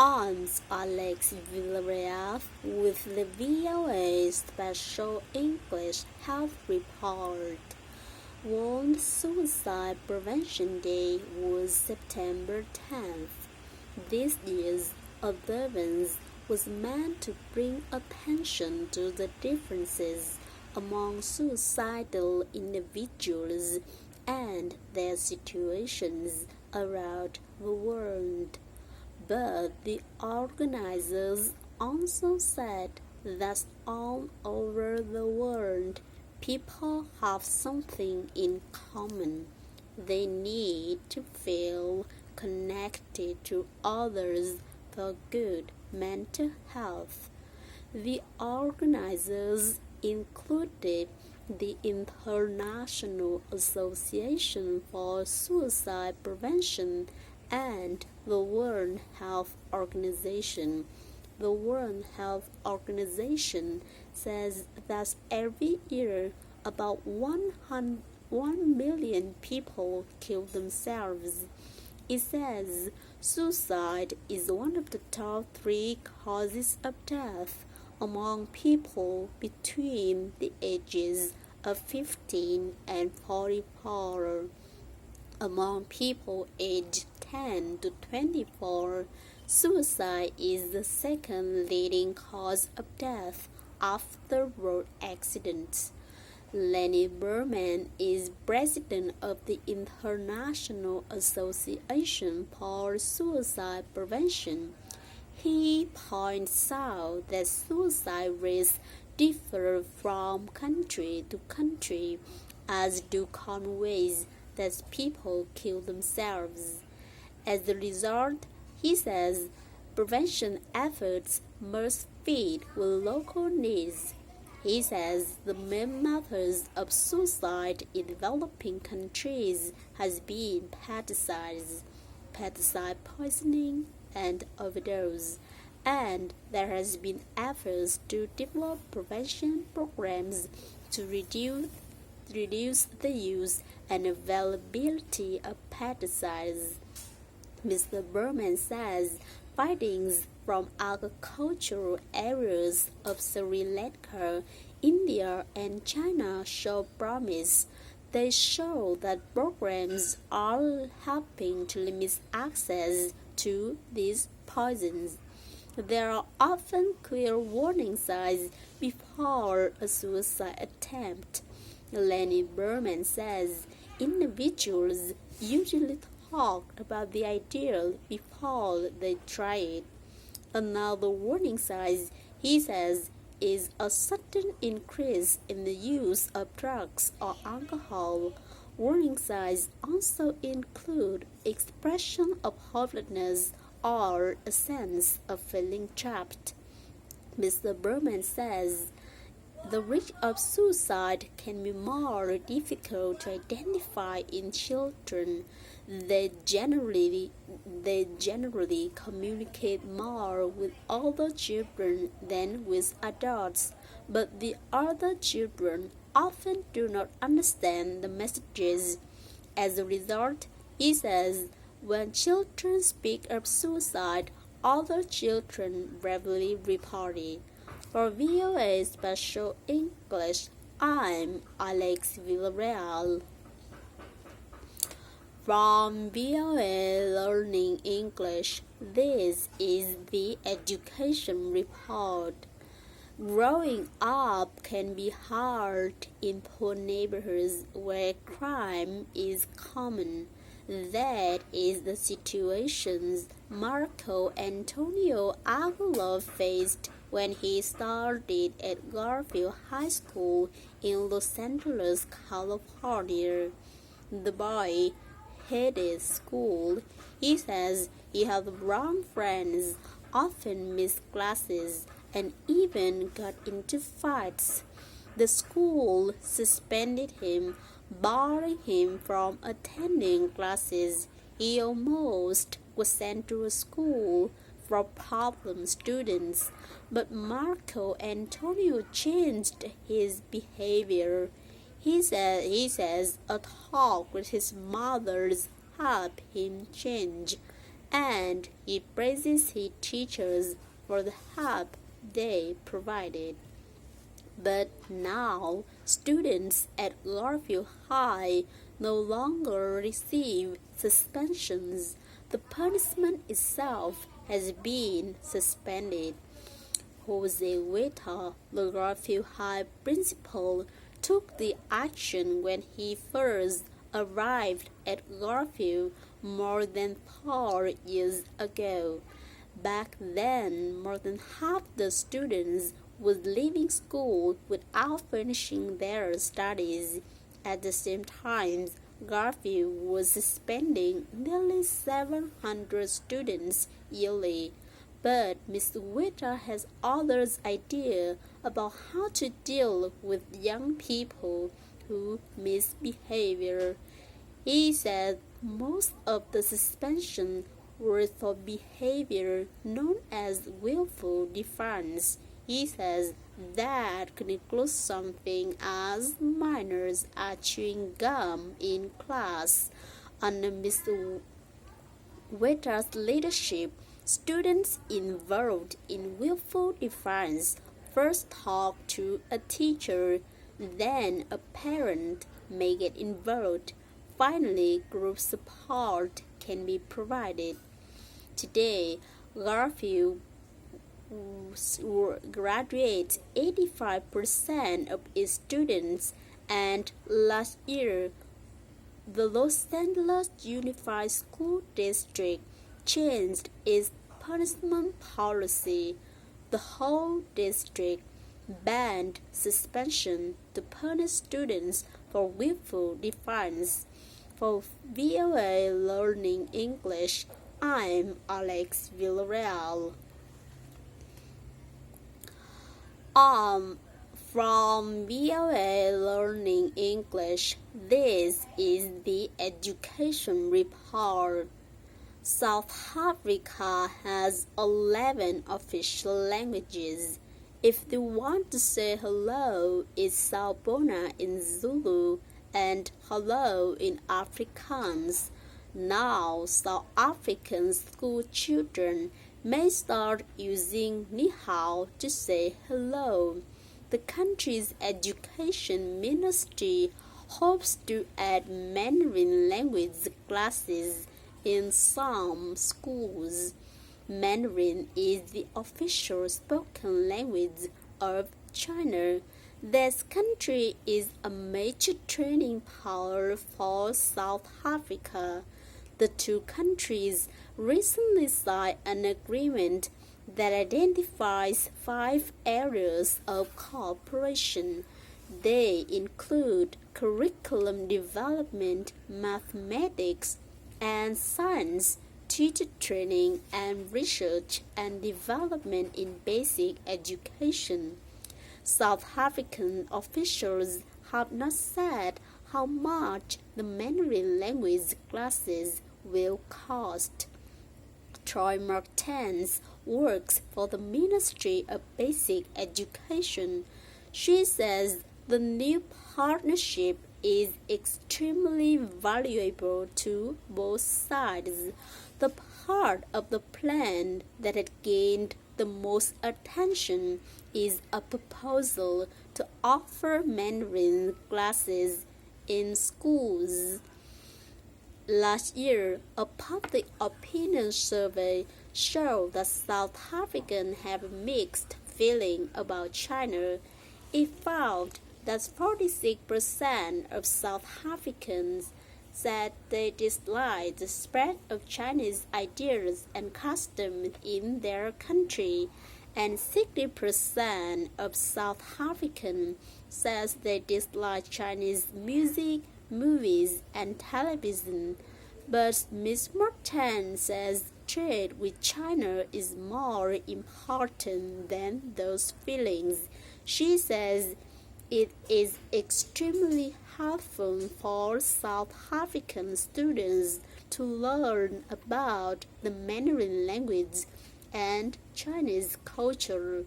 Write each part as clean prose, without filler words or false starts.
I'm Alex Villarreal with the VOA Special English Health Report. World Suicide Prevention Day was September 10th. This year's observance was meant to bring attention to the differences among suicidal individuals and their situations around the world. But the organizers also said that all over the world, people have something in common. They need to feel connected to others for good mental health. The organizers included the International Association for Suicide Prevention and the World Health Organization. The World Health Organization says that every year about 1 million people kill themselves. It says suicide is one of the top 3 causes of death among people between the ages of 15 and 44. Among people aged 10 to 24, suicide is the second leading cause of death after road accidents. Lenny Berman is president of the International Association for Suicide Prevention. He points out that suicide rates differ from country to country, as do common ways that people kill themselves. As a result, he says, prevention efforts must fit with local needs. He says the main methods of suicide in developing countries has been pesticide poisoning, and overdose, and there has been efforts to develop prevention programs to reduce the use and availability of pesticides. Mr. Berman says findings from agricultural areas of Sri Lanka, India, and China show promise. They show that programs are helping to limit access to these poisons. There are often clear warning signs before a suicide attempt. Lenny Berman says individuals usually talk about the idea before they try it. Another warning sign, he says, is a sudden increase in the use of drugs or alcohol. Warning signs also include expression of hopelessness or a sense of feeling trapped. Mr. Berman says the risk of suicide can be more difficult to identify in children. They generally communicate more with older children than with adults, but the other children often do not understand the messages. As a result, he says, when children speak of suicide, other children rarely report it. For VOA Special English, I'm Alex Villarreal. From VOA Learning English, this is the Education Report. Growing up can be hard in poor neighborhoods where crime is common. That is the situation Marco Antonio Aguilar faced when he started at Garfield High School in Los Angeles, California. The boy hated school. He says he had wrong friends, often missed classes, and even got into fights. The school suspended him, barring him from attending classes. He almost was sent to a school for problem students, but Marco Antonio changed his behavior. He says a talk with his mother's helped him change. and he praises his teachers for the help they provided. But now, students at Garfield High no longer receive suspensions. The punishment itself has been suspended. Jose Huerta, the Garfield High principal, took the action when he first arrived at Garfield more than 4 years ago. Back then, more than half the students was leaving school without finishing their studies. At the same time, Garfield was suspending nearly 700 students yearly. But Mr. Witter has others' idea about how to deal with young people who misbehavior. He said most of the suspension were for behavior known as willful defiance. He says that could include something as minors are chewing gum in class. Under Mr. Wetter's leadership, students involved in willful defiance first talk to a teacher, then a parent may get involved. Finally, group support can be provided. Today, Garfield graduates 85% of its students, and last year, the Los Angeles Unified School District changed its punishment policy. The whole district banned suspension to punish students for willful defiance. For VOA Learning English, I'm Alex Villarreal. From VOA Learning English, this is the Education Report. South Africa has 11 official languages. If you want to say hello, it's Sawubona in Zulu and hello in Afrikaans. Now, South African school children may start using ni hao to say hello. The country's education ministry hopes to add Mandarin language classes in some schools. Mandarin is the official spoken language of China. This country is a major trading power for South Africa. The two countries recently signed an agreement that identifies 5 areas of cooperation. They include curriculum development, mathematics and science, teacher training, and research and development in basic education. South African officials have not said how much the Mandarin language classes will cost. Troy Martens works for the Ministry of Basic Education. She says the new partnership is extremely valuable to both sides. The part of the plan that had gained the most attention is a proposal to offer Mandarin classes in schools. Last year, a public opinion survey showed that South Africans have a mixed feeling about China. It found that 46% of South Africans said they dislike the spread of Chinese ideas and customs in their country, and 60% of South Africans says they dislike Chinese music, movies, and television. But Ms. Martin says trade with China is more important than those feelings. She says it is extremely helpful for South African students to learn about the Mandarin language and Chinese culture.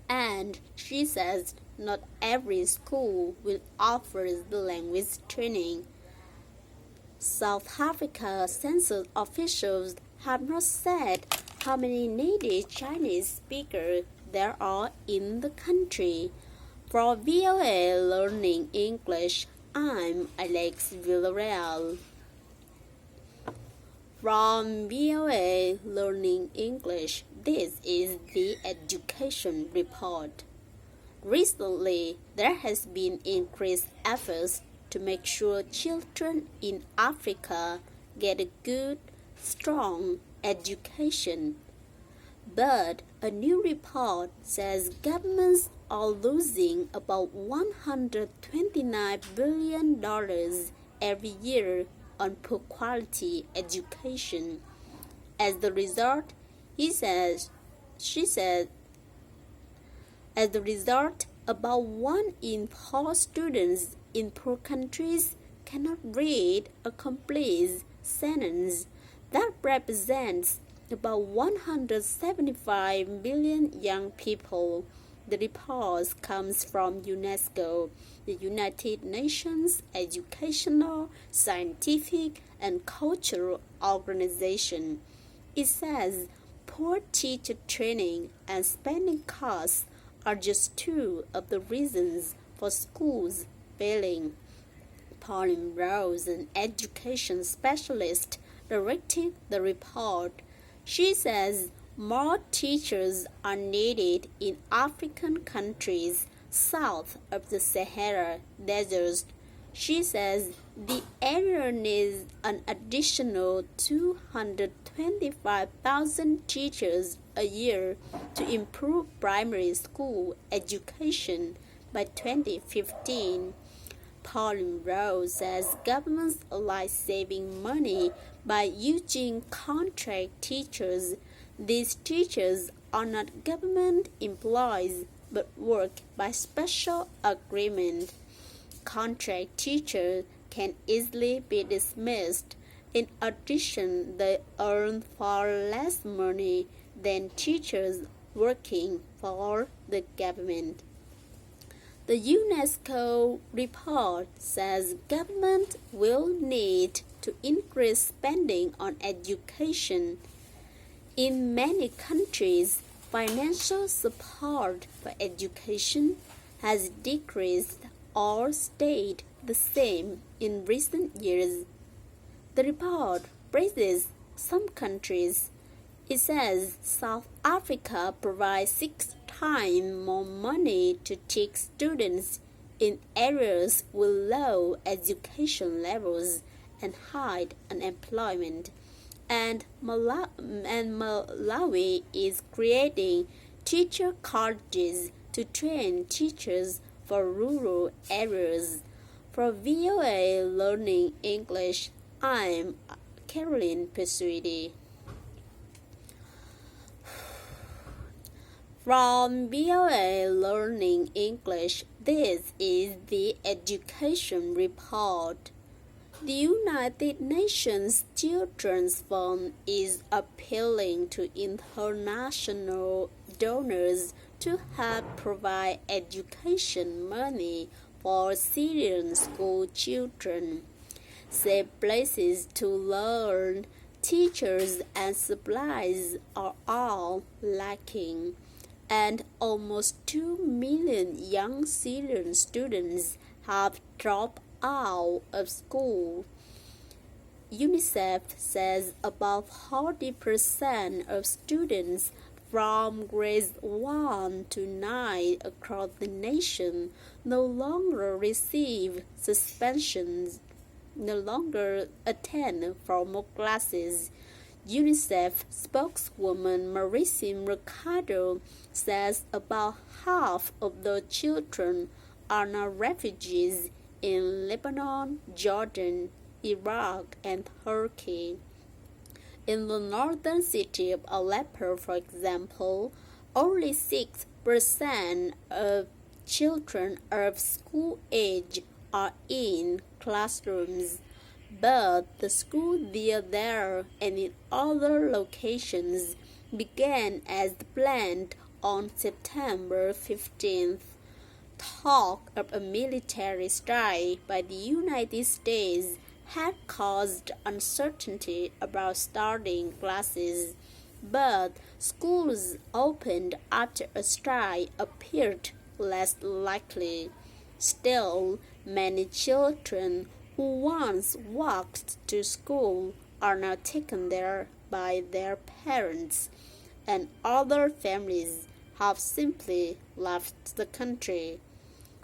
And she says not every school will offer the language training. South Africa census officials have not said how many native Chinese speakers there are in the country. For VOA Learning English, I'm Alex Villarreal. From VOA Learning English, this is the Education Report. Recently, there has been increased efforts to make sure children in Africa get a good, strong education. But a new report says governments are losing about $129 billion every year on poor quality education. As the result, about 1 in 4 students in poor countries cannot read a complete sentence. That represents about 175 million young people. The report comes from UNESCO, the United Nations Educational, Scientific, and Cultural Organization. It says poor teacher training and spending costs are just 2 of the reasons for schools failing. Pauline Rose, an education specialist, directed the report. She says more teachers are needed in African countries south of the Sahara Desert. She says the area needs an additional 225,000 teachers a year to improve primary school education by 2015. Pauline Rose says governments like saving money by using contract teachers. These teachers are not government employees but work by special agreement. Contract teachers can easily be dismissed. In addition, they earn far less money than teachers working for the government. The UNESCO report says government will need to increase spending on education. In many countries, financial support for education has decreased or stayed the same in recent years. The report praises some countries. It says South Africa provides 6 times more money to teach students in areas with low education levels and high unemployment. And Malawi is creating teacher colleges to train teachers for rural areas. For VOA Learning English, I'm Caroline Pesuidi. From VOA Learning English, this is the Education Report. The United Nations Children's Fund is appealing to international donors to help provide education money for Syrian school children. Safe places to learn, teachers, and supplies are all lacking, and almost 2 million young Syrian students have dropped out of school. UNICEF says about 40% of students from grades 1 to 9 across the nation no longer attend formal classes. UNICEF spokeswoman Marissime Mercado says about half of the children are now refugees in Lebanon, Jordan, Iraq, and Turkey. In the northern city of Aleppo, for example, only 6% of children of school age are in classrooms, but the school year there and in other locations began as planned on September 15th. Talk of a military strike by the United States had caused uncertainty about starting classes, but schools opened after a strike appeared less likely. Still, many children who once walked to school are now taken there by their parents, and other families have simply left the country.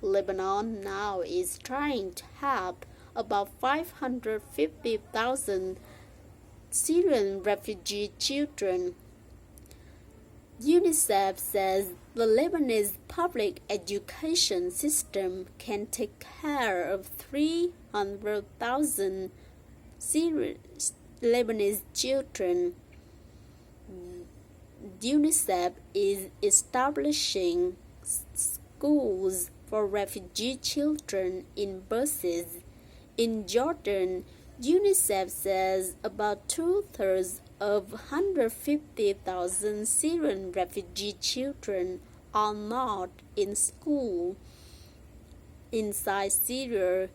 Lebanon now is trying to help about 550,000 Syrian refugee children. UNICEF says the Lebanese public education system can take care of 300,000 Lebanese children. UNICEF is establishing schools for refugee children in buses. In Jordan, UNICEF says about two-thirds of 150,000 Syrian refugee children are not in school. Inside Syria,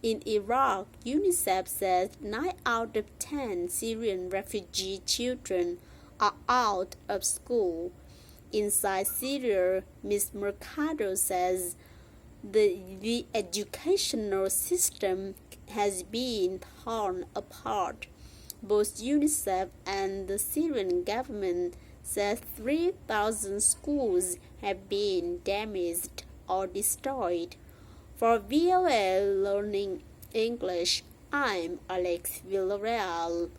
in Iraq, UNICEF says 9 out of 10 Syrian refugee children are out of school. Inside Syria, Ms. Mercado says the educational system has been torn apart. Both UNICEF and the Syrian government says 3,000 schools have been damaged or destroyed. For VOA Learning English, I'm Alex Villarreal.